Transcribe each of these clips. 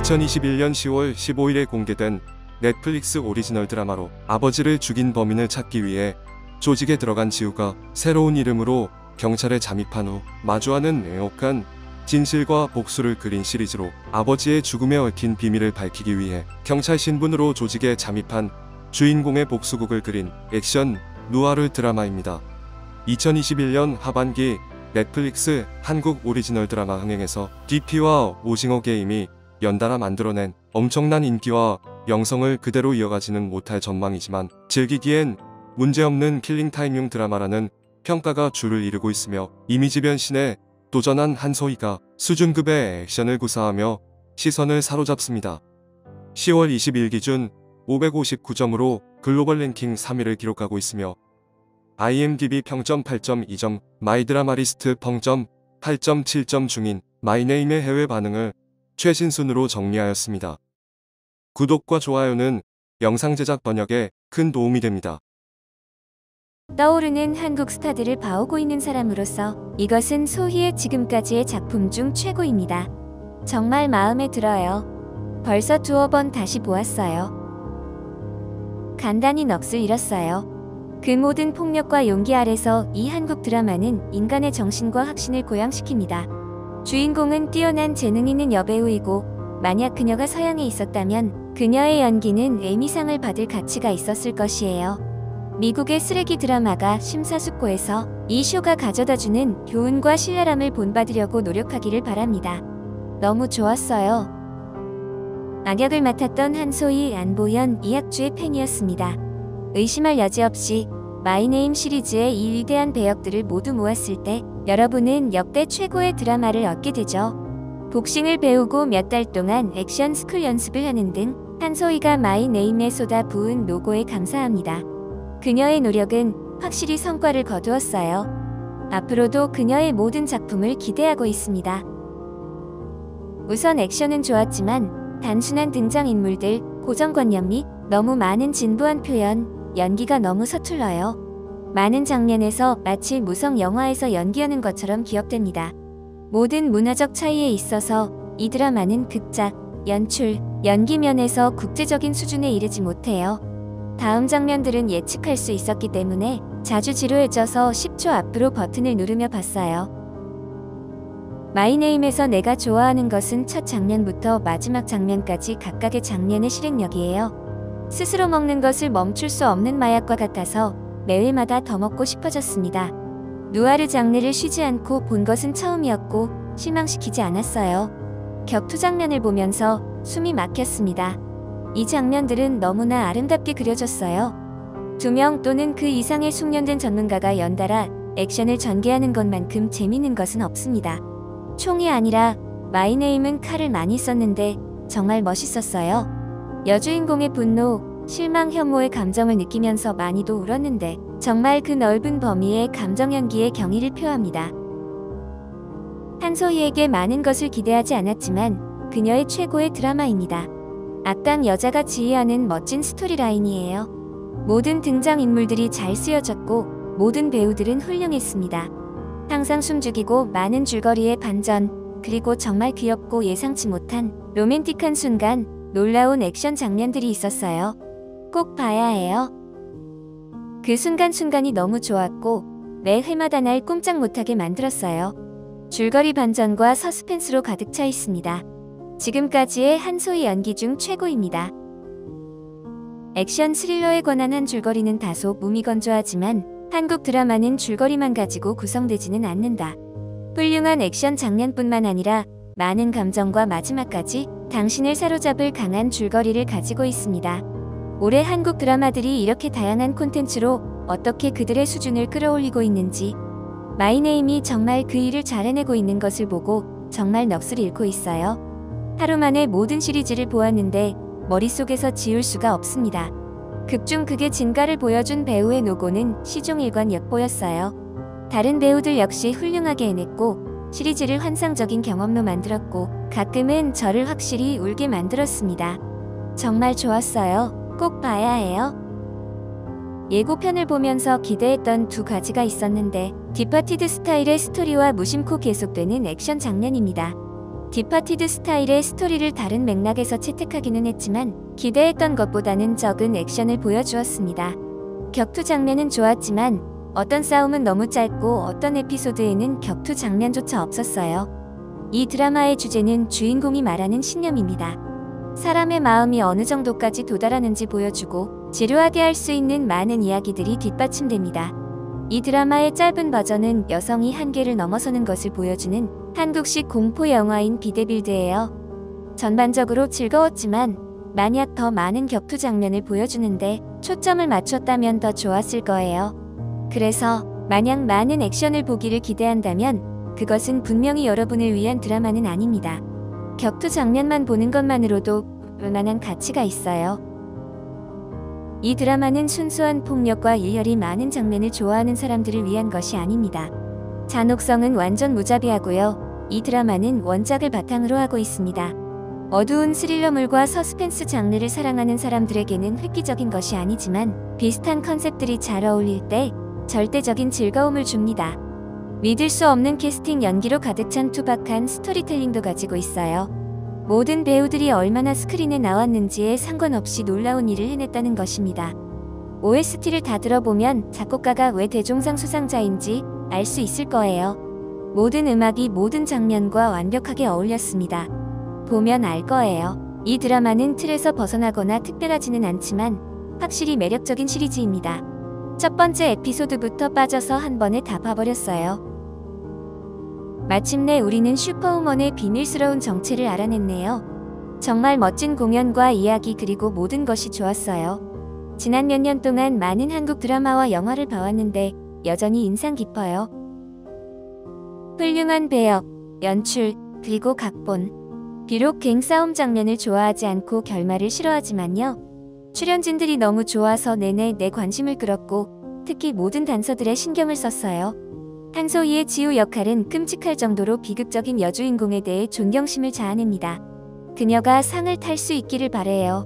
2021년 10월 15일에 공개된 넷플릭스 오리지널 드라마로 아버지를 죽인 범인을 찾기 위해 조직에 들어간 지우가 새로운 이름으로 경찰에 잠입한 후 마주하는 애혹한 진실과 복수를 그린 시리즈로 아버지의 죽음에 얽힌 비밀을 밝히기 위해 경찰 신분으로 조직에 잠입한 주인공의 복수극을 그린 액션 누아르 드라마입니다. 2021년 하반기 넷플릭스 한국 오리지널 드라마 흥행에서 DP와 오징어 게임이 연달아 만들어낸 엄청난 인기와 영성을 그대로 이어가지는 못할 전망이지만 즐기기엔 문제없는 킬링타임용 드라마라는 평가가 줄을 이루고 있으며 이미지 변신에 도전한 한소희가 수준급의 액션을 구사하며 시선을 사로잡습니다. 10월 20일 기준 559점으로 글로벌 랭킹 3위를 기록하고 있으며 IMDb 평점 8.2점, 마이드라마리스트 평점 8.7점 중인 마이네임의 해외 반응을 최신 순으로 정리하였습니다. 구독과 좋아요는 영상 제작 번역에 큰 도움이 됩니다. 떠오르는 한국 스타들을 봐오고 있는 사람으로서 이것은 소희의 지금까지의 작품 중 최고입니다. 정말 마음에 들어요. 벌써 두어 번 다시 보았어요. 간단히 넋을 잃었어요. 그 모든 폭력과 용기 아래서 이 한국 드라마는 인간의 정신과 확신을 고양시킵니다. 주인공은 뛰어난 재능 있는 여배우이고 만약 그녀가 서양에 있었다면 그녀의 연기는 에미상을 받을 가치가 있었을 것이에요. 미국의 쓰레기 드라마가 심사숙고해서 이 쇼가 가져다주는 교훈과 신랄함을 본받으려고 노력하기를 바랍니다. 너무 좋았어요. 악역을 맡았던 한소희, 안보현, 이학주의 팬이었습니다. 의심할 여지 없이 마이네임 시리즈의 이 위대한 배역들을 모두 모았을 때 여러분은 역대 최고의 드라마를 얻게 되죠. 복싱을 배우고 몇 달 동안 액션 스쿨 연습을 하는 등 한소희가 마이네임에 쏟아부은 노고에 감사합니다. 그녀의 노력은 확실히 성과를 거두었어요. 앞으로도 그녀의 모든 작품을 기대하고 있습니다. 우선 액션은 좋았지만 단순한 등장인물들, 고정관념 및 너무 많은 진부한 표현, 연기가 너무 서툴러요. 많은 장면에서 마치 무성 영화에서 연기하는 것처럼 기억됩니다. 모든 문화적 차이에 있어서 이 드라마는 극작, 연출, 연기 면에서 국제적인 수준에 이르지 못해요. 다음 장면들은 예측할 수 있었기 때문에 자주 지루해져서 10초 앞으로 버튼을 누르며 봤어요. 마이네임에서 내가 좋아하는 것은 첫 장면부터 마지막 장면까지 각각의 장면의 실행력이에요. 스스로 먹는 것을 멈출 수 없는 마약과 같아서 매회마다 더 먹고 싶어졌습니다. 누아르 장르를 쉬지 않고 본 것은 처음이었고 실망시키지 않았어요. 격투 장면을 보면서 숨이 막혔습니다. 이 장면들은 너무나 아름답게 그려졌어요. 2명 또는 그 이상의 숙련된 전문가가 연달아 액션을 전개하는 것만큼 재밌는 것은 없습니다. 총이 아니라 마이네임은 칼을 많이 썼는데 정말 멋있었어요. 여주인공의 분노, 실망, 혐오의 감정을 느끼면서 많이도 울었는데 정말 그 넓은 범위의 감정 연기의 경의를 표합니다. 한소희에게 많은 것을 기대하지 않았지만 그녀의 최고의 드라마입니다. 악당 여자가 지휘하는 멋진 스토리라인이에요. 모든 등장인물들이 잘 쓰여졌고 모든 배우들은 훌륭했습니다. 항상 숨죽이고 많은 줄거리의 반전, 그리고 정말 귀엽고 예상치 못한 로맨틱한 순간, 놀라운 액션 장면들이 있었어요. 꼭 봐야 해요. 그 순간순간이 너무 좋았고 매 회마다 날 꼼짝 못하게 만들었어요. 줄거리 반전과 서스펜스로 가득 차 있습니다. 지금까지의 한소희 연기 중 최고입니다. 액션 스릴러에 관한 한 줄거리는 다소 무미건조하지만 한국 드라마는 줄거리만 가지고 구성되지는 않는다. 훌륭한 액션 장면뿐만 아니라 많은 감정과 마지막까지 당신을 사로잡을 강한 줄거리를 가지고 있습니다. 올해 한국 드라마들이 이렇게 다양한 콘텐츠로 어떻게 그들의 수준을 끌어올리고 있는지 마이네임이 정말 그 일을 잘 해내고 있는 것을 보고 정말 넋을 잃고 있어요. 하루 만에 모든 시리즈를 보았는데 머릿속에서 지울 수가 없습니다. 극중 극의 진가를 보여준 배우의 노고는 시종일관 엿보였어요. 다른 배우들 역시 훌륭하게 해냈고 시리즈를 환상적인 경험로 만들었고 가끔은 저를 확실히 울게 만들었습니다. 정말 좋았어요. 꼭 봐야 해요. 예고편을 보면서 기대했던 두 가지가 있었는데 디파티드 스타일의 스토리와 무심코 계속되는 액션 장면입니다. 디파티드 스타일의 스토리를 다른 맥락에서 채택하기는 했지만 기대했던 것보다는 적은 액션을 보여주었습니다. 격투 장면은 좋았지만 어떤 싸움은 너무 짧고 어떤 에피소드에는 격투 장면조차 없었어요. 이 드라마의 주제는 주인공이 말하는 신념입니다. 사람의 마음이 어느 정도까지 도달하는지 보여주고 지루하게 할 수 있는 많은 이야기들이 뒷받침됩니다. 이 드라마의 짧은 버전은 여성이 한계를 넘어서는 것을 보여주는 한국식 공포 영화인 비데빌드예요. 전반적으로 즐거웠지만 만약 더 많은 격투 장면을 보여주는데 초점을 맞췄다면 더 좋았을 거예요. 그래서 만약 많은 액션을 보기를 기대한다면 그것은 분명히 여러분을 위한 드라마는 아닙니다. 격투 장면만 보는 것만으로도 볼만한 가치가 있어요. 이 드라마는 순수한 폭력과 일렬이 많은 장면을 좋아하는 사람들을 위한 것이 아닙니다. 잔혹성은 완전 무자비하고요. 이 드라마는 원작을 바탕으로 하고 있습니다. 어두운 스릴러물과 서스펜스 장르를 사랑하는 사람들에게는 획기적인 것이 아니지만 비슷한 컨셉들이 잘 어울릴 때 절대적인 즐거움을 줍니다. 믿을 수 없는 캐스팅 연기로 가득 찬 투박한 스토리텔링도 가지고 있어요. 모든 배우들이 얼마나 스크린에 나왔는지에 상관없이 놀라운 일을 해냈다는 것입니다. OST를 다 들어보면 작곡가가 왜 대종상 수상자인지 알 수 있을 거예요. 모든 음악이 모든 장면과 완벽하게 어울렸습니다. 보면 알 거예요. 이 드라마는 틀에서 벗어나거나 특별하지는 않지만 확실히 매력적인 시리즈입니다. 첫 번째 에피소드부터 빠져서 한 번에 다 봐버렸어요. 마침내 우리는 슈퍼우먼의 비밀스러운 정체를 알아냈네요. 정말 멋진 공연과 이야기 그리고 모든 것이 좋았어요. 지난 몇 년 동안 많은 한국 드라마와 영화를 봐왔는데 여전히 인상 깊어요. 훌륭한 배역, 연출, 그리고 각본. 비록 갱싸움 장면을 좋아하지 않고 결말을 싫어하지만요. 출연진들이 너무 좋아서 내내 내 관심을 끌었고 특히 모든 단서들에 신경을 썼어요. 한소희의 지우 역할은 끔찍할 정도로 비극적인 여주인공에 대해 존경심을 자아냅니다. 그녀가 상을 탈 수 있기를 바래요.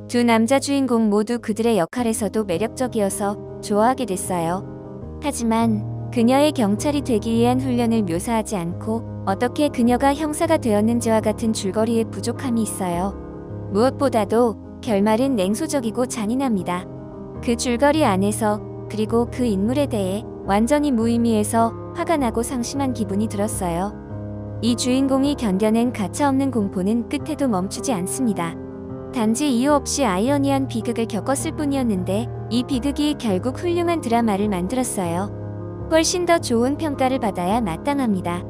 두 남자 주인공 모두 그들의 역할에서도 매력적이어서 좋아하게 됐어요. 하지만 그녀의 경찰이 되기 위한 훈련을 묘사하지 않고 어떻게 그녀가 형사가 되었는지와 같은 줄거리에 부족함이 있어요. 무엇보다도 결말은 냉소적이고 잔인합니다. 그 줄거리 안에서 그리고 그 인물에 대해 완전히 무의미해서 화가 나고 상심한 기분이 들었어요. 이 주인공이 견뎌낸 가차없는 공포는 끝에도 멈추지 않습니다. 단지 이유 없이 아이러니한 비극을 겪었을 뿐이었는데 이 비극이 결국 훌륭한 드라마를 만들었어요. 훨씬 더 좋은 평가를 받아야 마땅합니다.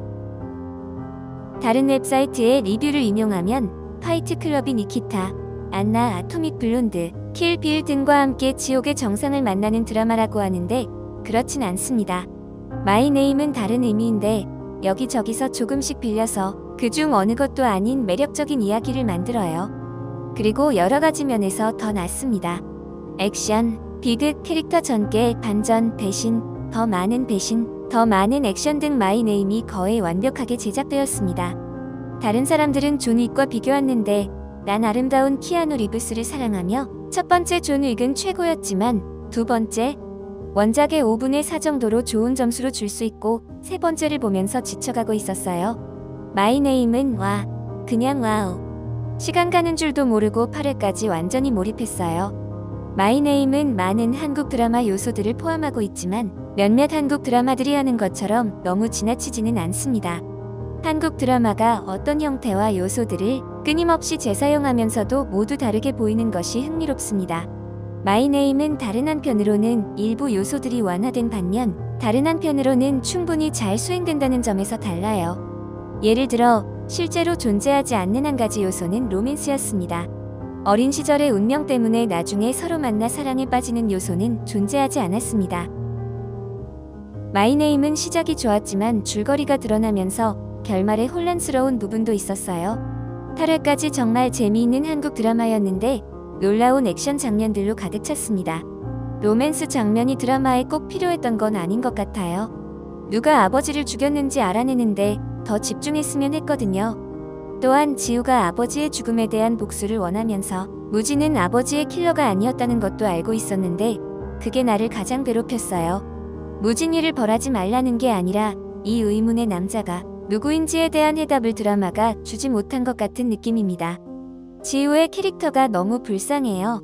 다른 웹사이트의 리뷰를 인용하면 파이트 클럽이 니키타, 안나 아토믹 블론드, 킬빌 등과 함께 지옥의 정상을 만나는 드라마라고 하는데 그렇진 않습니다. 마이 네임은 다른 의미인데 여기저기서 조금씩 빌려서 그중 어느 것도 아닌 매력적인 이야기를 만들어요. 그리고 여러 가지 면에서 더 낫습니다. 액션, 비극, 캐릭터 전개, 반전, 배신, 더 많은 액션 등 마이 네임이 거의 완벽하게 제작되었습니다. 다른 사람들은 존 윅과 비교했는데 난 아름다운 키아누 리브스를 사랑하며 첫 번째 존 윅은 최고였지만 두 번째, 원작의 5분의 4 정도로 좋은 점수로 줄 수 있고 세 번째를 보면서 지쳐가고 있었어요. 마이 네임은 그냥 와우. 시간 가는 줄도 모르고 8회까지 완전히 몰입했어요. 마이 네임은 많은 한국 드라마 요소들을 포함하고 있지만 몇몇 한국 드라마들이 하는 것처럼 너무 지나치지는 않습니다. 한국 드라마가 어떤 형태와 요소들을 끊임없이 재사용하면서도 모두 다르게 보이는 것이 흥미롭습니다. 마이 네임은 다른 한편으로는 일부 요소들이 완화된 반면 다른 한편으로는 충분히 잘 수행된다는 점에서 달라요. 예를 들어 실제로 존재하지 않는 한 가지 요소는 로맨스였습니다. 어린 시절의 운명 때문에 나중에 서로 만나 사랑에 빠지는 요소는 존재하지 않았습니다. 마이 네임은 시작이 좋았지만 줄거리가 드러나면서 결말에 혼란스러운 부분도 있었어요. 8회까지 정말 재미있는 한국 드라마였는데 놀라운 액션 장면들로 가득 찼습니다. 로맨스 장면이 드라마에 꼭 필요했던 건 아닌 것 같아요. 누가 아버지를 죽였는지 알아내는데 더 집중했으면 했거든요. 또한 지우가 아버지의 죽음에 대한 복수를 원하면서 무지는 아버지의 킬러가 아니었다는 것도 알고 있었는데 그게 나를 가장 괴롭혔어요. 무진이를 벌하지 말라는 게 아니라 이 의문의 남자가 누구인지에 대한 해답을 드라마가 주지 못한 것 같은 느낌입니다. 지우의 캐릭터가 너무 불쌍해요.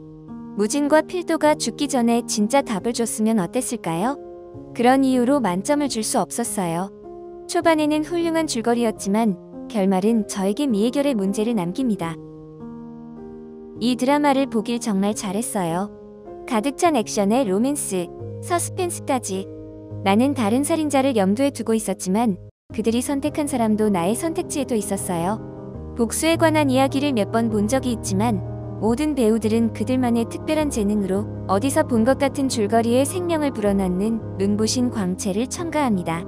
무진과 필도가 죽기 전에 진짜 답을 줬으면 어땠을까요? 그런 이유로 만점을 줄 수 없었어요. 초반에는 훌륭한 줄거리였지만 결말은 저에게 미해결의 문제를 남깁니다. 이 드라마를 보길 정말 잘했어요. 가득 찬 액션에 로맨스, 서스펜스까지. 나는 다른 살인자를 염두에 두고 있었지만 그들이 선택한 사람도 나의 선택지에도 있었어요. 복수에 관한 이야기를 몇 번 본 적이 있지만 모든 배우들은 그들만의 특별한 재능으로 어디서 본 것 같은 줄거리에 생명을 불어넣는 눈부신 광채를 첨가합니다.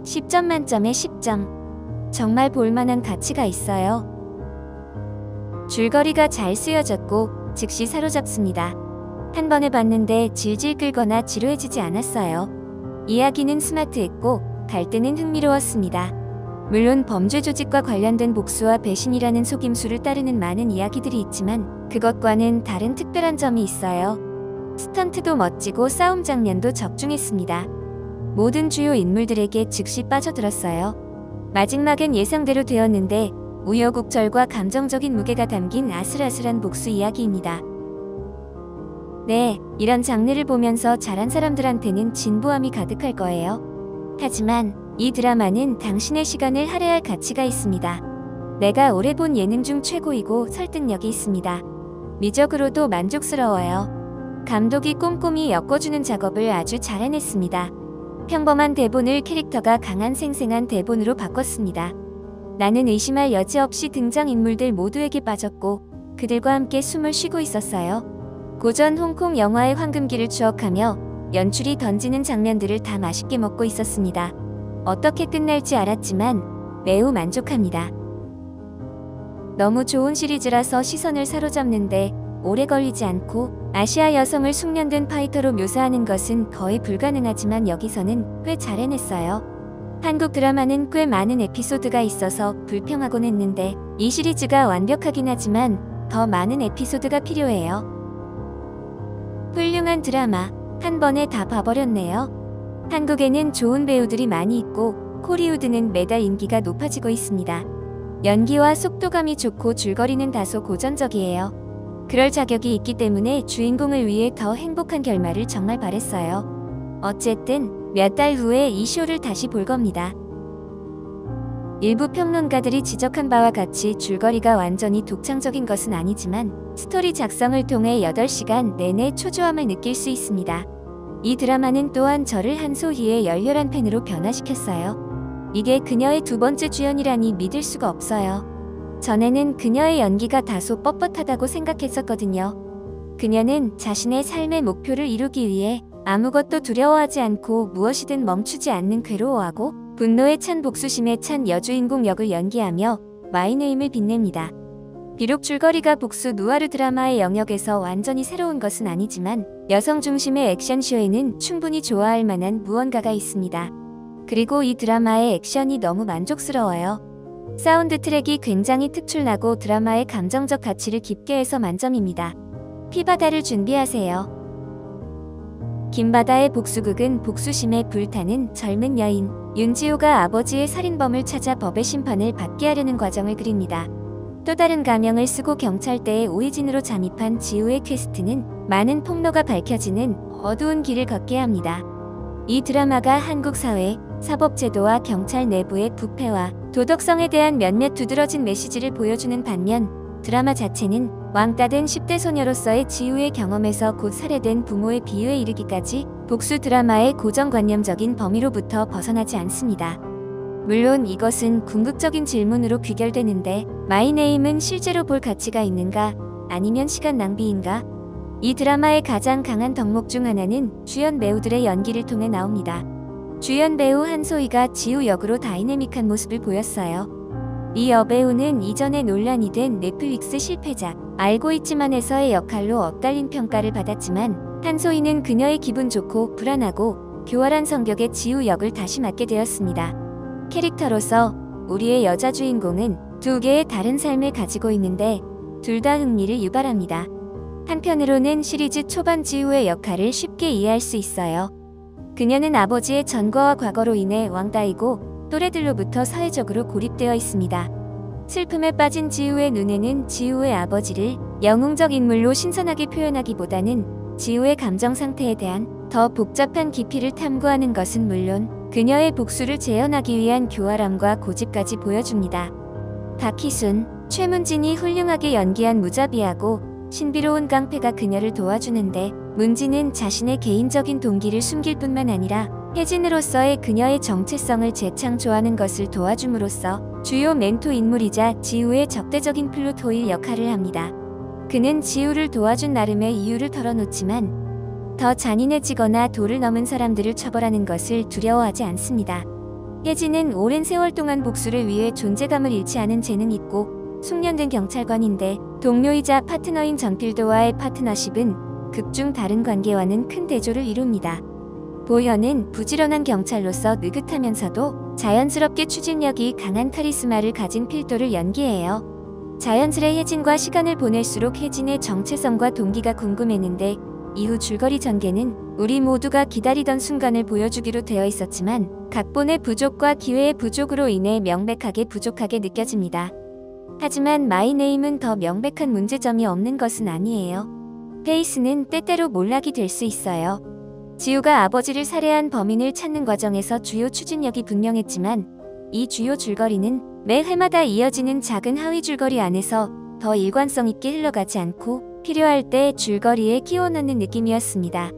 10점 만점에 10점. 정말 볼만한 가치가 있어요. 줄거리가 잘 쓰여졌고 즉시 사로잡습니다. 한 번에 봤는데 질질 끌거나 지루해지지 않았어요. 이야기는 스마트했고 갈등은 흥미로웠습니다. 물론 범죄 조직과 관련된 복수와 배신이라는 속임수를 따르는 많은 이야기들이 있지만 그것과는 다른 특별한 점이 있어요. 스턴트도 멋지고 싸움 장면도 적중했습니다. 모든 주요 인물들에게 즉시 빠져들었어요. 마지막엔 예상대로 되었는데 우여곡절과 감정적인 무게가 담긴 아슬아슬한 복수 이야기입니다. 네, 이런 장르를 보면서 잘한 사람들한테는 진부함이 가득할 거예요. 하지만 이 드라마는 당신의 시간을 할애할 가치가 있습니다. 내가 올해 본 예능 중 최고이고 설득력이 있습니다. 미적으로도 만족스러워요. 감독이 꼼꼼히 엮어주는 작업을 아주 잘 해냈습니다. 평범한 대본을 캐릭터가 강한 생생한 대본으로 바꿨습니다. 나는 의심할 여지 없이 등장인물들 모두에게 빠졌고 그들과 함께 숨을 쉬고 있었어요. 고전 홍콩 영화의 황금기를 추억하며 연출이 던지는 장면들을 다 맛있게 먹고 있었습니다. 어떻게 끝날지 알았지만 매우 만족합니다. 너무 좋은 시리즈라서 시선을 사로잡는데 오래 걸리지 않고 아시아 여성을 숙련된 파이터로 묘사하는 것은 거의 불가능하지만 여기서는 꽤 잘 해냈어요. 한국 드라마는 꽤 많은 에피소드가 있어서 불평하곤 했는데 이 시리즈가 완벽하긴 하지만 더 많은 에피소드가 필요해요. 훌륭한 드라마, 한 번에 다 봐버렸네요. 한국에는 좋은 배우들이 많이 있고 코리우드는 매달 인기가 높아지고 있습니다. 연기와 속도감이 좋고 줄거리는 다소 고전적이에요. 그럴 자격이 있기 때문에 주인공을 위해 더 행복한 결말을 정말 바랬어요. 어쨌든 몇 달 후에 이 쇼를 다시 볼 겁니다. 일부 평론가들이 지적한 바와 같이 줄거리가 완전히 독창적인 것은 아니지만 스토리 작성을 통해 8시간 내내 초조함을 느낄 수 있습니다. 이 드라마는 또한 저를 한소희의 열렬한 팬으로 변화시켰어요. 이게 그녀의 두 번째 주연이라니 믿을 수가 없어요. 전에는 그녀의 연기가 다소 뻣뻣하다고 생각했었거든요. 그녀는 자신의 삶의 목표를 이루기 위해 아무것도 두려워하지 않고 무엇이든 멈추지 않는 괴로워하고 분노에 찬 복수심에 찬 여주인공 역을 연기하며 마이네임을 빛냅니다. 비록 줄거리가 복수 누아르 드라마의 영역에서 완전히 새로운 것은 아니지만 여성 중심의 액션쇼에는 충분히 좋아할 만한 무언가가 있습니다. 그리고 이 드라마의 액션이 너무 만족스러워요. 사운드 트랙이 굉장히 특출나고 드라마의 감정적 가치를 깊게 해서 만점입니다. 피바다를 준비하세요. 김바다의 복수극은 복수심에 불타는 젊은 여인 윤지호가 아버지의 살인범을 찾아 법의 심판을 받게 하려는 과정을 그립니다. 또 다른 가명을 쓰고 경찰대에 오이진으로 잠입한 지우의 퀘스트는 많은 폭로가 밝혀지는 어두운 길을 걷게 합니다. 이 드라마가 한국 사회, 사법제도와 경찰 내부의 부패와 도덕성에 대한 몇몇 두드러진 메시지를 보여주는 반면 드라마 자체는 왕따 된 10대 소녀로서의 지우의 경험에서 곧 살해된 부모의 비유에 이르기까지 복수 드라마의 고정관념적인 범위로부터 벗어나지 않습니다. 물론 이것은 궁극적인 질문으로 귀결되는데 마이네임은 실제로 볼 가치가 있는가? 아니면 시간 낭비인가? 이 드라마의 가장 강한 덕목 중 하나는 주연 배우들의 연기를 통해 나옵니다. 주연 배우 한소희가 지우 역으로 다이내믹한 모습을 보였어요. 이 여배우는 이전에 논란이 된 넷플릭스 실패작 알고 있지만에서의 역할로 엇갈린 평가를 받았지만 한소희는 그녀의 기분 좋고 불안하고 교활한 성격의 지우 역을 다시 맡게 되었습니다. 캐릭터로서 우리의 여자 주인공은 두 개의 다른 삶을 가지고 있는데 둘 다 흥미를 유발합니다. 한편으로는 시리즈 초반 지우의 역할을 쉽게 이해할 수 있어요. 그녀는 아버지의 전과와 과거로 인해 왕따이고 또래들로부터 사회적으로 고립되어 있습니다. 슬픔에 빠진 지우의 눈에는 지우의 아버지를 영웅적 인물로 신선하게 표현하기보다는 지우의 감정 상태에 대한 더 복잡한 깊이를 탐구하는 것은 물론 그녀의 복수를 재현하기 위한 교활함과 고집까지 보여줍니다. 박희순, 최문진이 훌륭하게 연기한 무자비하고 신비로운 깡패가 그녀를 도와주는데 문진은 자신의 개인적인 동기를 숨길 뿐만 아니라 혜진으로서의 그녀의 정체성을 재창조하는 것을 도와줌으로써 주요 멘토 인물이자 지우의 적대적인 플롯 호일 역할을 합니다. 그는 지우를 도와준 나름의 이유를 털어놓지만 더 잔인해지거나 도를 넘은 사람들을 처벌하는 것을 두려워하지 않습니다. 혜진은 오랜 세월 동안 복수를 위해 존재감을 잃지 않은 재능이 있고 숙련된 경찰관인데 동료이자 파트너인 전필도와의 파트너십은 극중 다른 관계와는 큰 대조를 이룹니다. 보현은 부지런한 경찰로서 느긋하면서도 자연스럽게 추진력이 강한 카리스마를 가진 필도를 연기해요. 자연스레 혜진과 시간을 보낼수록 혜진의 정체성과 동기가 궁금했는데 이후 줄거리 전개는 우리 모두가 기다리던 순간을 보여주기로 되어 있었지만 각본의 부족과 기회의 부족으로 인해 명백하게 부족하게 느껴집니다. 하지만 마이네임은 더 명백한 문제점이 없는 것은 아니에요. 페이스는 때때로 몰락이 될 수 있어요. 지우가 아버지를 살해한 범인을 찾는 과정에서 주요 추진력이 분명했지만 이 주요 줄거리는 매 회마다 이어지는 작은 하위 줄거리 안에서 더 일관성 있게 흘러가지 않고 필요할 때 줄거리에 끼워 넣는 느낌이었습니다.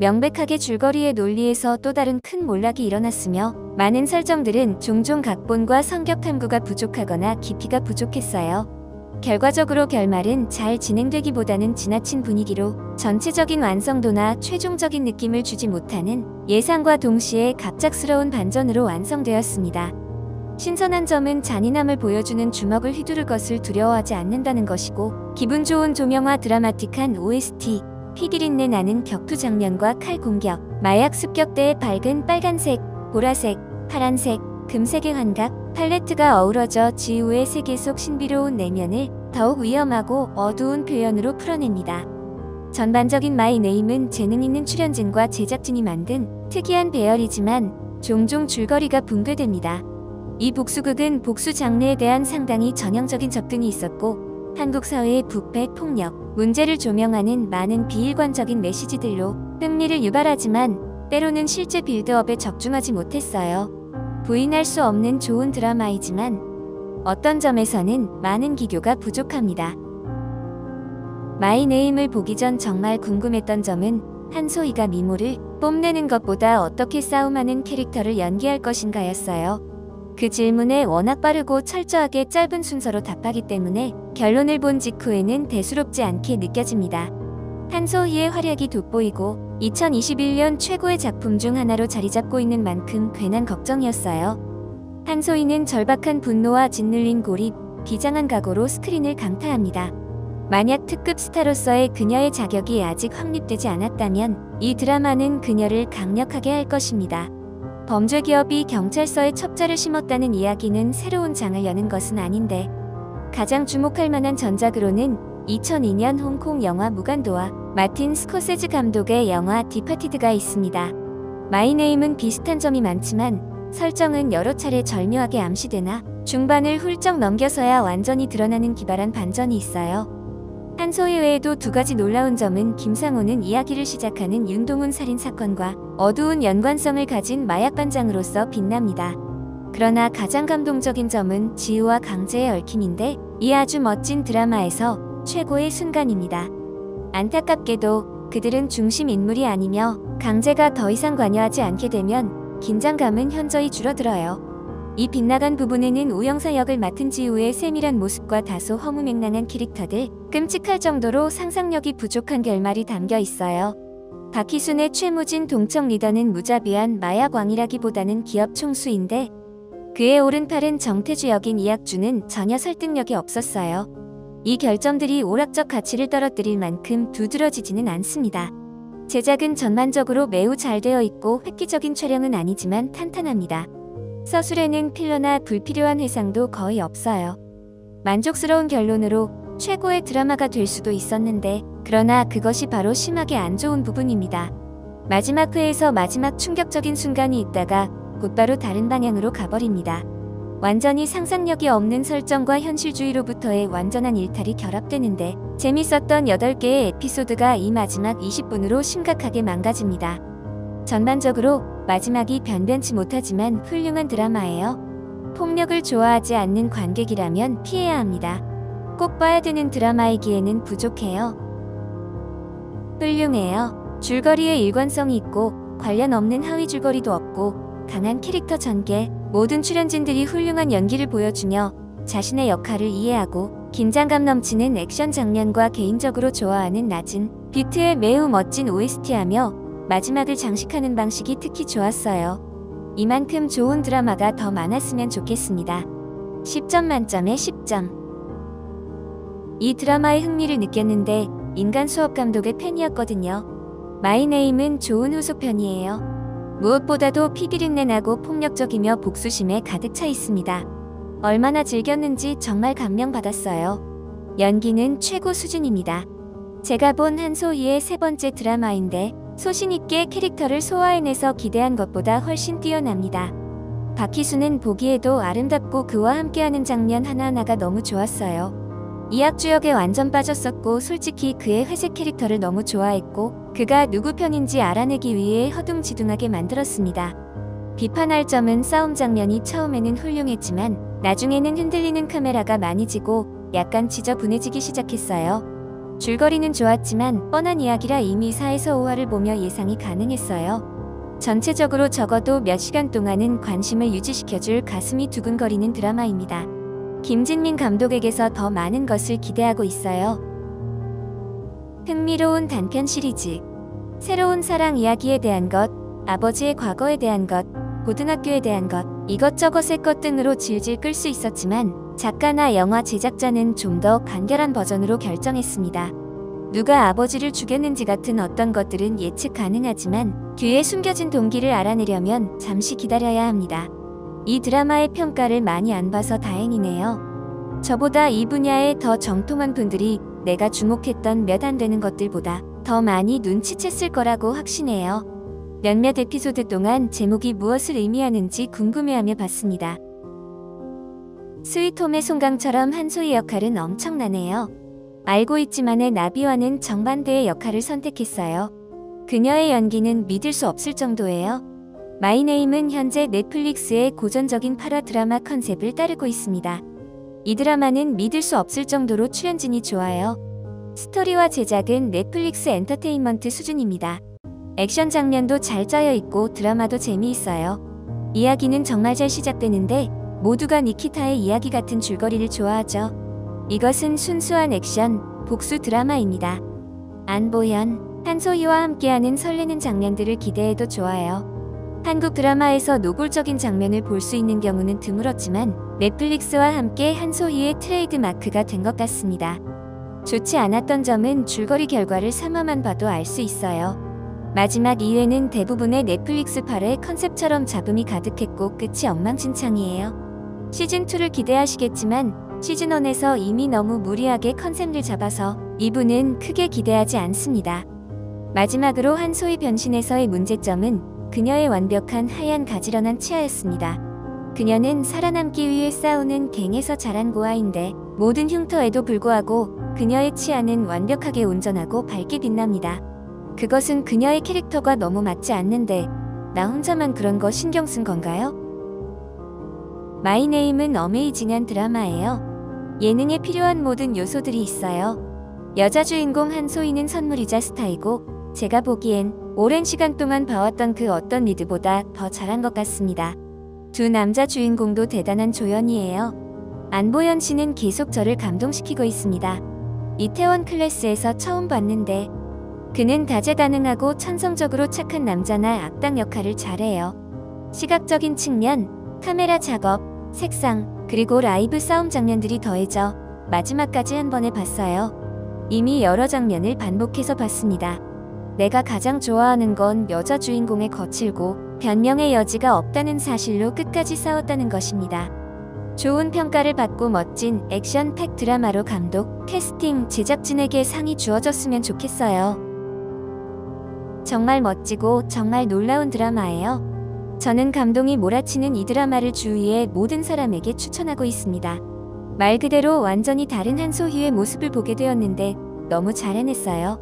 명백하게 줄거리의 논리에서 또 다른 큰 몰락이 일어났으며 많은 설정들은 종종 각본과 성격 탐구가 부족하거나 깊이가 부족했어요. 결과적으로 결말은 잘 진행되기보다는 지나친 분위기로 전체적인 완성도나 최종적인 느낌을 주지 못하는 예상과 동시에 갑작스러운 반전으로 완성되었습니다. 신선한 점은 잔인함을 보여주는 주먹을 휘두를 것을 두려워하지 않는다는 것이고 기분 좋은 조명과 드라마틱한 OST, 피비린내 나는 격투 장면과 칼 공격, 마약 습격대의 밝은 빨간색, 보라색, 파란색, 금색의 환각, 팔레트가 어우러져 지우의 세계 속 신비로운 내면을 더욱 위험하고 어두운 표현으로 풀어냅니다. 전반적인 마이네임은 재능 있는 출연진과 제작진이 만든 특이한 배열이지만 종종 줄거리가 붕괴됩니다. 이 복수극은 복수 장르에 대한 상당히 전형적인 접근이 있었고 한국 사회의 부패, 폭력, 문제를 조명하는 많은 비일관적인 메시지들로 흥미를 유발하지만 때로는 실제 빌드업에 적중하지 못했어요. 부인할 수 없는 좋은 드라마이지만 어떤 점에서는 많은 기교가 부족합니다. 마이네임을 보기 전 정말 궁금했던 점은 한소희가 미모를 뽐내는 것보다 어떻게 싸움하는 캐릭터를 연기할 것인가였어요. 그 질문에 워낙 빠르고 철저하게 짧은 순서로 답하기 때문에 결론을 본 직후에는 대수롭지 않게 느껴집니다. 한소희의 활약이 돋보이고 2021년 최고의 작품 중 하나로 자리잡고 있는 만큼 괜한 걱정이었어요. 한소희는 절박한 분노와 짓눌린 고립, 비장한 각오로 스크린을 강타합니다. 만약 특급 스타로서의 그녀의 자격이 아직 확립되지 않았다면 이 드라마는 그녀를 강력하게 할 것입니다. 범죄 기업이 경찰서에 첩자를 심었다는 이야기는 새로운 장을 여는 것은 아닌데 가장 주목할 만한 전작으로는 2002년 홍콩 영화 무간도와 마틴 스코세즈 감독의 영화 디파티드가 있습니다. 마이네임은 비슷한 점이 많지만 설정은 여러 차례 절묘하게 암시되나 중반을 훌쩍 넘겨서야 완전히 드러나는 기발한 반전이 있어요. 한소희 외에도 두 가지 놀라운 점은 김상호는 이야기를 시작하는 윤동훈 살인사건과 어두운 연관성을 가진 마약반장으로서 빛납니다. 그러나 가장 감동적인 점은 지우와 강제의 얽힘인데 이 아주 멋진 드라마에서 최고의 순간입니다. 안타깝게도 그들은 중심 인물이 아니며 강제가 더 이상 관여하지 않게 되면 긴장감은 현저히 줄어들어요. 이 빗나간 부분에는 오영사 역을 맡은 지우의 세밀한 모습과 다소 허무맹랑한 캐릭터들, 끔찍할 정도로 상상력이 부족한 결말이 담겨 있어요. 박희순의 최무진 동청 리더는 무자비한 마약왕이라기보다는 기업 총수인데 그의 오른팔은 정태주 역인 이학주는 전혀 설득력이 없었어요. 이 결점들이 오락적 가치를 떨어뜨릴 만큼 두드러지지는 않습니다. 제작은 전반적으로 매우 잘 되어 있고 획기적인 촬영은 아니지만 탄탄합니다. 서술에는 필러나 불필요한 회상도 거의 없어요. 만족스러운 결론으로 최고의 드라마가 될 수도 있었는데 그러나 그것이 바로 심하게 안 좋은 부분입니다. 마지막 회에서 마지막 충격적인 순간이 있다가 곧바로 다른 방향으로 가버립니다. 완전히 상상력이 없는 설정과 현실주의로부터의 완전한 일탈이 결합되는데 재밌었던 8개의 에피소드가 이 마지막 20분으로 심각하게 망가집니다. 전반적으로 마지막이 변변치 못하지만 훌륭한 드라마예요. 폭력을 좋아하지 않는 관객이라면 피해야 합니다. 꼭 봐야 되는 드라마이기에는 부족해요. 훌륭해요. 줄거리에 일관성이 있고 관련 없는 하위 줄거리도 없고 강한 캐릭터 전개, 모든 출연진들이 훌륭한 연기를 보여주며 자신의 역할을 이해하고 긴장감 넘치는 액션 장면과 개인적으로 좋아하는 낮은 비트의 매우 멋진 OST하며 마지막을 장식하는 방식이 특히 좋았어요. 이만큼 좋은 드라마가 더 많았으면 좋겠습니다. 10점 만점에 10점. 이 드라마에 흥미를 느꼈는데 인간 수업 감독의 팬이었거든요. 마이네임은 좋은 후속편이에요. 무엇보다도 피비린내 나고 폭력적이며 복수심에 가득 차 있습니다. 얼마나 즐겼는지 정말 감명받았어요. 연기는 최고 수준입니다. 제가 본 한소희의 3번째 드라마인데 소신있게 캐릭터를 소화해내서 기대한 것보다 훨씬 뛰어납니다. 박희수는 보기에도 아름답고 그와 함께하는 장면 하나하나가 너무 좋았어요. 이학주역에 완전 빠졌었고 솔직히 그의 회색 캐릭터를 너무 좋아했고 그가 누구 편인지 알아내기 위해 허둥지둥하게 만들었습니다. 비판할 점은 싸움 장면이 처음에는 훌륭했지만 나중에는 흔들리는 카메라가 많이 지고 약간 지저분해지기 시작했어요. 줄거리는 좋았지만 뻔한 이야기라 이미 4에서 5화를 보며 예상이 가능했어요. 전체적으로 적어도 몇 시간 동안은 관심을 유지시켜줄 가슴이 두근거리는 드라마입니다. 김진민 감독에게서 더 많은 것을 기대하고 있어요. 흥미로운 단편 시리즈. 새로운 사랑 이야기에 대한 것, 아버지의 과거에 대한 것, 고등학교에 대한 것, 이것저것의 것 등으로 질질 끌 수 있었지만 작가나 영화 제작자는 좀 더 간결한 버전으로 결정했습니다. 누가 아버지를 죽였는지 같은 어떤 것들은 예측 가능하지만 뒤에 숨겨진 동기를 알아내려면 잠시 기다려야 합니다. 이 드라마의 평가를 많이 안 봐서 다행이네요. 저보다 이 분야에 더 정통한 분들이 내가 주목했던 몇 안 되는 것들보다 더 많이 눈치챘을 거라고 확신해요. 몇몇 에피소드 동안 제목이 무엇을 의미하는지 궁금해하며 봤습니다. 스위트홈의 송강처럼 한소희 역할은 엄청나네요. 알고 있지만의 나비와는 정반대의 역할을 선택했어요. 그녀의 연기는 믿을 수 없을 정도예요. 마이네임은 현재 넷플릭스의 고전적인 8화 드라마 컨셉을 따르고 있습니다. 이 드라마는 믿을 수 없을 정도로 출연진이 좋아요. 스토리와 제작은 넷플릭스 엔터테인먼트 수준입니다. 액션 장면도 잘 짜여 있고 드라마도 재미있어요. 이야기는 정말 잘 시작되는데 모두가 니키타의 이야기 같은 줄거리를 좋아하죠. 이것은 순수한 액션, 복수 드라마입니다. 안보현, 한소희와 함께하는 설레는 장면들을 기대해도 좋아요. 한국 드라마에서 노골적인 장면을 볼 수 있는 경우는 드물었지만 넷플릭스와 함께 한소희의 트레이드 마크가 된 것 같습니다. 좋지 않았던 점은 줄거리 결과를 3화만 봐도 알 수 있어요. 마지막 2회는 대부분의 넷플릭스 8회 컨셉처럼 잡음이 가득했고 끝이 엉망진창이에요. 시즌2를 기대하시겠지만 시즌1에서 이미 너무 무리하게 컨셉을 잡아서 2부는 크게 기대하지 않습니다. 마지막으로 한소희 변신에서의 문제점은 그녀의 완벽한 하얀 가지런한 치아였습니다. 그녀는 살아남기 위해 싸우는 갱에서 자란 고아인데 모든 흉터에도 불구하고 그녀의 치아는 완벽하게 온전하고 밝게 빛납니다. 그것은 그녀의 캐릭터가 너무 맞지 않는데 나 혼자만 그런 거 신경 쓴 건가요? 마이네임은 어메이징한 드라마예요. 예능에 필요한 모든 요소들이 있어요. 여자 주인공 한소희는 선물이자 스타이고 제가 보기엔 오랜 시간 동안 봐왔던 그 어떤 리드보다 더 잘한 것 같습니다. 두 남자 주인공도 대단한 조연이에요. 안보현 씨는 계속 저를 감동시키고 있습니다. 이태원 클래스에서 처음 봤는데 그는 다재다능하고 천성적으로 착한 남자나 악당 역할을 잘해요. 시각적인 측면, 카메라 작업, 색상, 그리고 라이브 싸움 장면들이 더해져 마지막까지 한 번에 봤어요. 이미 여러 장면을 반복해서 봤습니다. 내가 가장 좋아하는 건 여자 주인공의 거칠고 변명의 여지가 없다는 사실로 끝까지 싸웠다는 것입니다. 좋은 평가를 받고 멋진 액션 팩 드라마로 감독, 캐스팅, 제작진에게 상이 주어졌으면 좋겠어요. 정말 멋지고 정말 놀라운 드라마예요. 저는 감동이 몰아치는 이 드라마를 주위의 모든 사람에게 추천하고 있습니다. 말 그대로 완전히 다른 한소희의 모습을 보게 되었는데 너무 잘 해냈어요.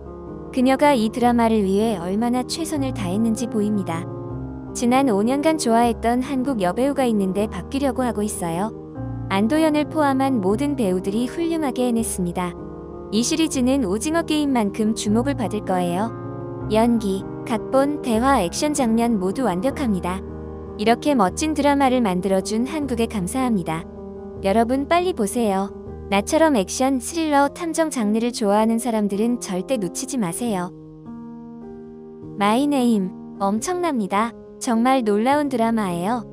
그녀가 이 드라마를 위해 얼마나 최선을 다했는지 보입니다. 지난 5년간 좋아했던 한국 여배우가 있는데 바뀌려고 하고 있어요. 안도연을 포함한 모든 배우들이 훌륭하게 해냈습니다. 이 시리즈는 오징어 게임만큼 주목을 받을 거예요. 연기, 각본, 대화, 액션 장면 모두 완벽합니다. 이렇게 멋진 드라마를 만들어준 한국에 감사합니다. 여러분 빨리 보세요. 나처럼 액션, 스릴러, 탐정 장르를 좋아하는 사람들은 절대 놓치지 마세요. 마이 네임, 엄청납니다. 정말 놀라운 드라마예요.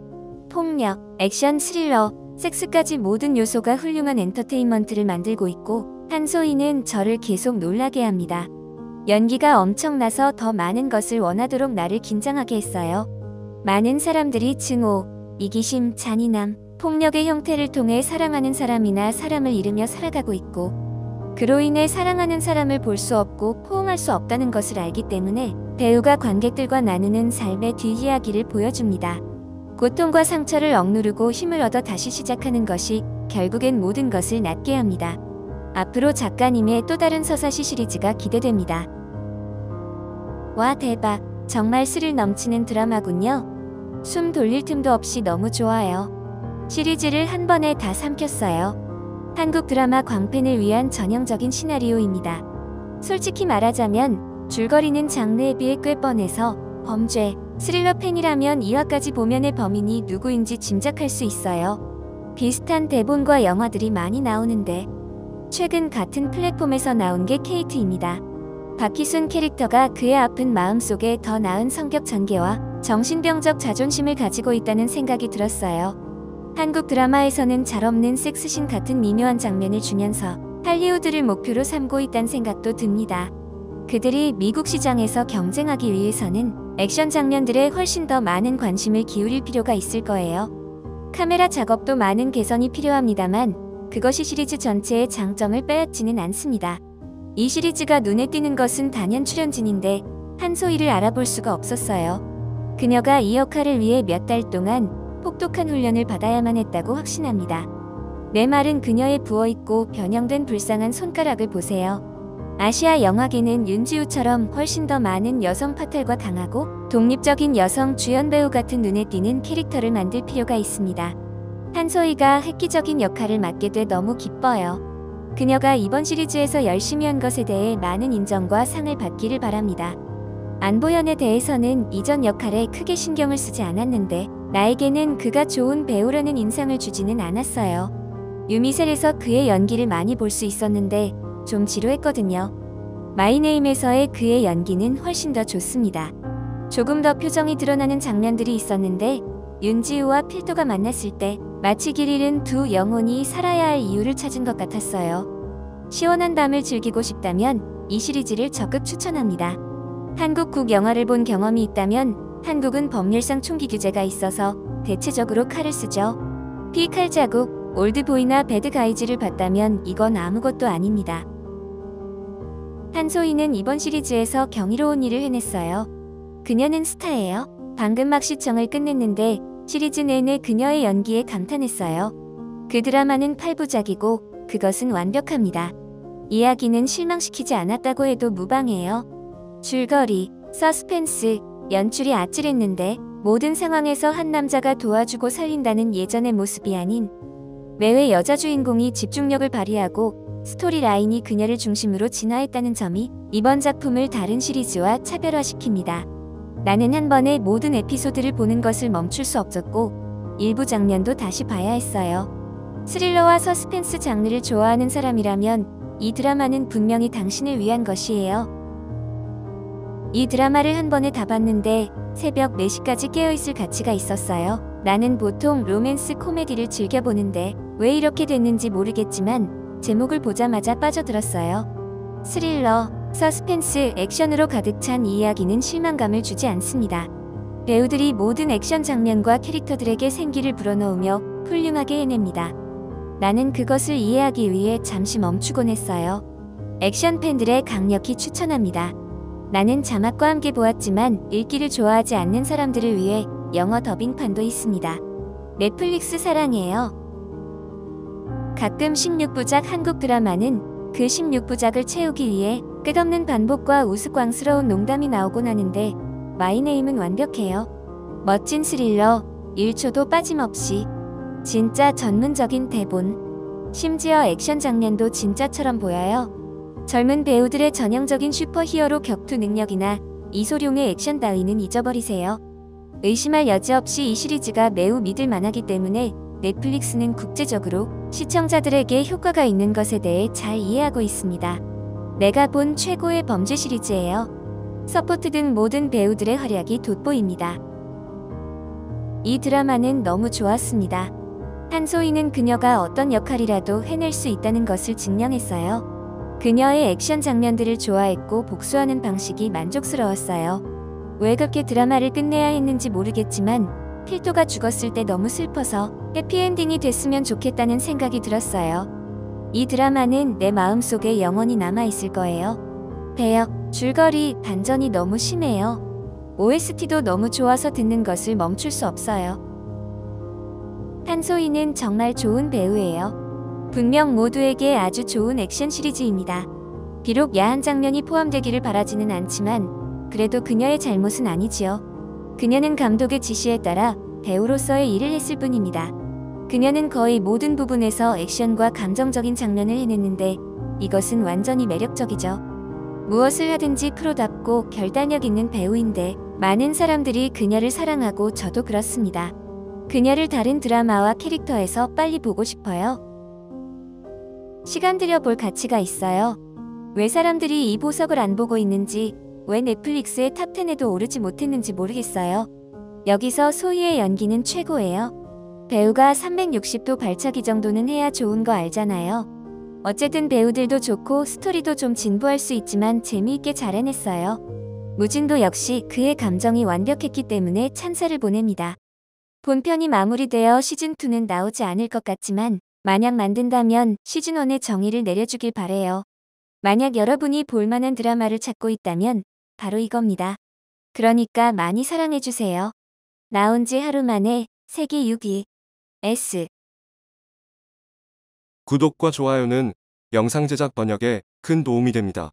폭력, 액션, 스릴러, 섹스까지 모든 요소가 훌륭한 엔터테인먼트를 만들고 있고 한소희는 저를 계속 놀라게 합니다. 연기가 엄청나서 더 많은 것을 원하도록 나를 긴장하게 했어요. 많은 사람들이 증오, 이기심, 잔인함, 폭력의 형태를 통해 사랑하는 사람이나 사람을 잃으며 살아가고 있고 그로 인해 사랑하는 사람을 볼 수 없고 포옹할 수 없다는 것을 알기 때문에 배우가 관객들과 나누는 삶의 뒷이야기를 보여줍니다. 고통과 상처를 억누르고 힘을 얻어 다시 시작하는 것이 결국엔 모든 것을 낫게 합니다. 앞으로 작가님의 또 다른 서사시 시리즈가 기대됩니다. 와 대박! 정말 스릴 넘치는 드라마군요. 숨 돌릴 틈도 없이 너무 좋아요. 시리즈를 한 번에 다 삼켰어요. 한국 드라마 광팬을 위한 전형적인 시나리오입니다. 솔직히 말하자면 줄거리는 장르에 비해 꽤 뻔해서 범죄, 스릴러 팬이라면 2화까지 보면의 범인이 누구인지 짐작할 수 있어요. 비슷한 대본과 영화들이 많이 나오는데 최근 같은 플랫폼에서 나온 게 KT입니다. 박희순 캐릭터가 그의 아픈 마음속에 더 나은 성격 전개와 정신병적 자존심을 가지고 있다는 생각이 들었어요. 한국 드라마에서는 잘 없는 섹스신 같은 미묘한 장면을 주면서 할리우드를 목표로 삼고 있다는 생각도 듭니다. 그들이 미국 시장에서 경쟁하기 위해서는 액션 장면들에 훨씬 더 많은 관심을 기울일 필요가 있을 거예요. 카메라 작업도 많은 개선이 필요합니다만 그것이 시리즈 전체의 장점을 빼앗지는 않습니다. 이 시리즈가 눈에 띄는 것은 단연 출연진인데 한소희를 알아볼 수가 없었어요. 그녀가 이 역할을 위해 몇 달 동안 혹독한 훈련을 받아야만 했다고 확신합니다. 내 말은 그녀의 부어있고 변형된 불쌍한 손가락을 보세요. 아시아 영화계는 윤지우처럼 훨씬 더 많은 여성 파탈과 강하고 독립적인 여성 주연 배우 같은 눈에 띄는 캐릭터를 만들 필요가 있습니다. 한소희가 획기적인 역할을 맡게 돼 너무 기뻐요. 그녀가 이번 시리즈에서 열심히 한 것에 대해 많은 인정과 상을 받기를 바랍니다. 안보연에 대해서는 이전 역할에 크게 신경을 쓰지 않았는데 나에게는 그가 좋은 배우라는 인상을 주지는 않았어요. 유미셀에서 그의 연기를 많이 볼 수 있었는데 좀 지루했거든요. 마이네임에서의 그의 연기는 훨씬 더 좋습니다. 조금 더 표정이 드러나는 장면들이 있었는데 윤지우와 필도가 만났을 때 마치 길 잃은 두 영혼이 살아야 할 이유를 찾은 것 같았어요. 시원한 밤을 즐기고 싶다면 이 시리즈를 적극 추천합니다. 한국국 영화를 본 경험이 있다면 한국은 법률상 총기 규제가 있어서 대체적으로 칼을 쓰죠. 피칼 자국, 올드보이나 배드가이즈를 봤다면 이건 아무것도 아닙니다. 한소희는 이번 시리즈에서 경이로운 일을 해냈어요. 그녀는 스타예요. 방금 막 시청을 끝냈는데 시리즈 내내 그녀의 연기에 감탄했어요. 그 드라마는 8부작이고 그것은 완벽합니다. 이야기는 실망시키지 않았다고 해도 무방해요. 줄거리, 서스펜스, 연출이 아찔했는데 모든 상황에서 한 남자가 도와주고 살린다는 예전의 모습이 아닌 매회 여자 주인공이 집중력을 발휘하고 스토리 라인이 그녀를 중심으로 진화했다는 점이 이번 작품을 다른 시리즈와 차별화시킵니다. 나는 한 번에 모든 에피소드를 보는 것을 멈출 수 없었고 일부 장면도 다시 봐야 했어요. 스릴러와 서스펜스 장르를 좋아하는 사람이라면 이 드라마는 분명히 당신을 위한 것이에요. 이 드라마를 한 번에 다 봤는데 새벽 4시까지 깨어있을 가치가 있었어요. 나는 보통 로맨스 코미디를 즐겨보는데 왜 이렇게 됐는지 모르겠지만 제목을 보자마자 빠져들었어요. 스릴러, 서스펜스, 액션으로 가득 찬 이 이야기는 실망감을 주지 않습니다. 배우들이 모든 액션 장면과 캐릭터들에게 생기를 불어넣으며 훌륭하게 해냅니다. 나는 그것을 이해하기 위해 잠시 멈추곤 했어요. 액션 팬들의 강력히 추천합니다. 나는 자막과 함께 보았지만 읽기를 좋아하지 않는 사람들을 위해 영어 더빙판도 있습니다. 넷플릭스 사랑해요. 가끔 16부작 한국 드라마는 그 16부작을 채우기 위해 끝없는 반복과 우스꽝스러운 농담이 나오곤 하는데 마이네임은 완벽해요. 멋진 스릴러, 1초도 빠짐없이 진짜 전문적인 대본, 심지어 액션 장면도 진짜처럼 보여요. 젊은 배우들의 전형적인 슈퍼히어로 격투 능력이나 이소룡의 액션 따위는 잊어버리세요. 의심할 여지 없이 이 시리즈가 매우 믿을 만하기 때문에 넷플릭스는 국제적으로 시청자들에게 효과가 있는 것에 대해 잘 이해하고 있습니다. 내가 본 최고의 범죄 시리즈예요. 서포트 등 모든 배우들의 활약이 돋보입니다. 이 드라마는 너무 좋았습니다. 한소희는 그녀가 어떤 역할이라도 해낼 수 있다는 것을 증명했어요. 그녀의 액션 장면들을 좋아했고 복수하는 방식이 만족스러웠어요. 왜 그렇게 드라마를 끝내야 했는지 모르겠지만 필도가 죽었을 때 너무 슬퍼서 해피엔딩이 됐으면 좋겠다는 생각이 들었어요. 이 드라마는 내 마음속에 영원히 남아있을 거예요. 배역, 줄거리, 반전이 너무 심해요. OST도 너무 좋아서 듣는 것을 멈출 수 없어요. 한소희는 정말 좋은 배우예요. 분명 모두에게 아주 좋은 액션 시리즈입니다. 비록 야한 장면이 포함되기를 바라지는 않지만 그래도 그녀의 잘못은 아니지요. 그녀는 감독의 지시에 따라 배우로서의 일을 했을 뿐입니다. 그녀는 거의 모든 부분에서 액션과 감정적인 장면을 해냈는데 이것은 완전히 매력적이죠. 무엇을 하든지 프로답고 결단력 있는 배우인데 많은 사람들이 그녀를 사랑하고 저도 그렇습니다. 그녀를 다른 드라마와 캐릭터에서 빨리 보고 싶어요. 시간 들여 볼 가치가 있어요. 왜 사람들이 이 보석을 안 보고 있는지, 왜 넷플릭스의 탑10에도 오르지 못했는지 모르겠어요. 여기서 소희의 연기는 최고예요. 배우가 360도 발차기 정도는 해야 좋은 거 알잖아요. 어쨌든 배우들도 좋고 스토리도 좀 진부할 수 있지만 재미있게 잘 해냈어요. 무진도 역시 그의 감정이 완벽했기 때문에 찬사를 보냅니다. 본편이 마무리되어 시즌2는 나오지 않을 것 같지만 만약 만든다면 시즌1의 정의를 내려주길 바래요. 만약 여러분이 볼만한 드라마를 찾고 있다면 바로 이겁니다. 그러니까 많이 사랑해주세요. 나온 지 하루 만에 세계 6위. S. 구독과 좋아요는 영상 제작 번역에 큰 도움이 됩니다.